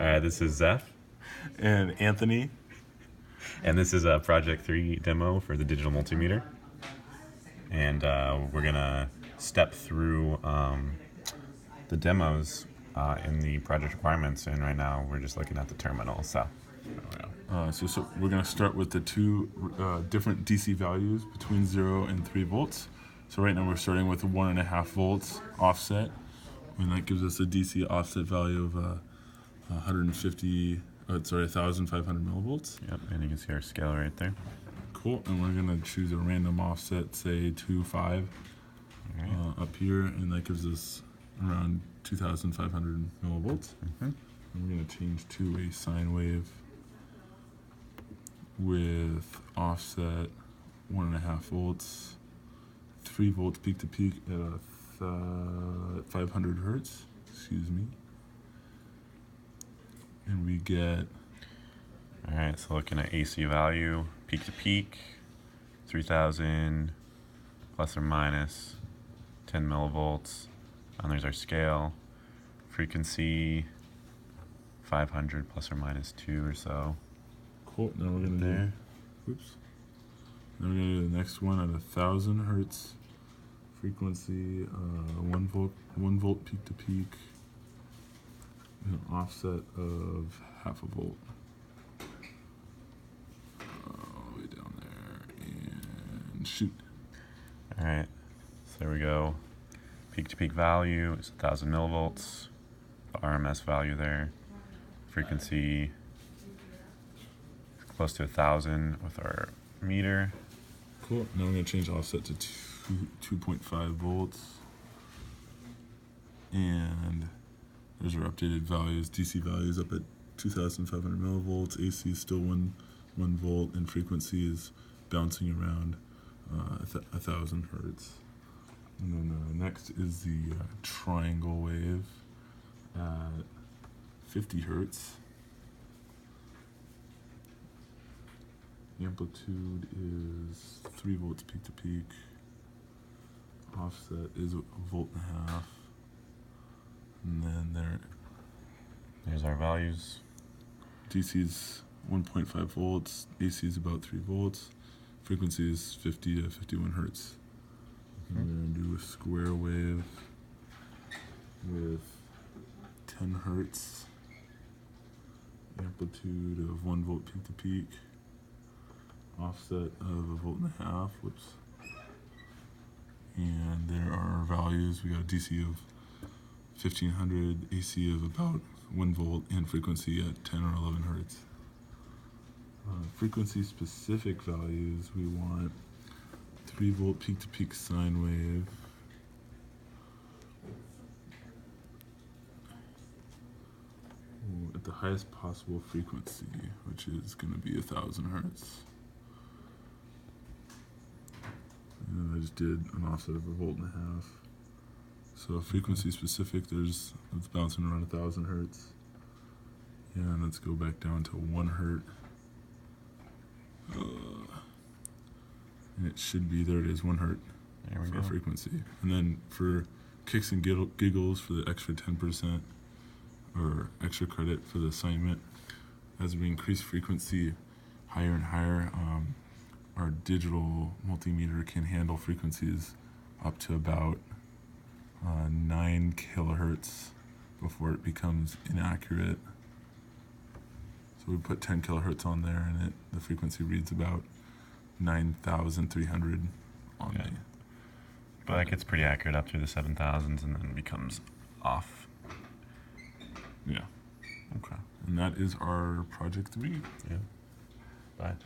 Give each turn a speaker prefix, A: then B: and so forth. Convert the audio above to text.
A: This is Zeph,
B: And Anthony.
A: and this is a Project 3 demo for the digital multimeter. And we're going to step through the demos in the project requirements, and right now we're just looking at the terminal. So
B: We're going to start with the two different DC values between 0 and 3 volts. So right now we're starting with 1.5 volts offset, and that gives us a DC offset value of 1,500 millivolts.
A: Yep, and you can see our scale right there.
B: Cool, and we're going to choose a random offset, say 2.5 up here, and that gives us around 2,500 millivolts. And we're going to change to a sine wave with offset 1.5 volts, 3 volts peak to peak at 500 hertz. Excuse me. And we get.
A: All right, so looking at AC value, peak to peak, 3,000 plus or minus 10 millivolts. And there's our scale. Frequency, 500 plus or minus 2 or so.
B: Cool. Now we're gonna do. Oops. Now we're gonna do the next one at 1,000 hertz. Frequency, 1 volt peak to peak. An offset of 0.5 volt. All the way down there, and shoot.
A: All right, so there we go. Peak to peak value is 1,000 millivolts. The RMS value there. Frequency close to 1,000 with our meter.
B: Cool. Now we're gonna change offset to 2.5 volts, and there's our updated values. DC values up at 2,500 millivolts. AC is still 1 volt, and frequency is bouncing around 1,000 hertz. And then next is the triangle wave at 50 hertz. Amplitude is 3 volts peak to peak. Offset is 1.5 volts. And then
A: There's our values.
B: DC is 1.5 volts. AC is about 3 volts. Frequency is 50 to 51 hertz. And we're going to do a square wave with 10 hertz. Amplitude of 1 volt peak to peak. Offset of 1.5 volts. Whoops. And there are our values. We got a DC of 1,500, AC of about 1 volt, and frequency at 10 or 11 hertz. Frequency specific values, we want 3 volt peak to peak sine wave. At the highest possible frequency, which is going to be 1,000 hertz. And I just did an offset of 1.5 volts. So frequency specific, it's bouncing around 1,000 hertz. And let's go back down to 1 hertz. And it should be, there it is, 1 hertz for frequency. And then for kicks and giggles, for the extra 10% or extra credit for the assignment, as we increase frequency higher and higher, our digital multimeter can handle frequencies up to about 9 kilohertz before it becomes inaccurate. So we put 10 kilohertz on there, and the frequency reads about 9,300 on me.
A: But that gets pretty accurate up through the 7,000s and then becomes off.
B: Yeah.
A: Okay.
B: And that is our Project 3.
A: Yeah. Bye.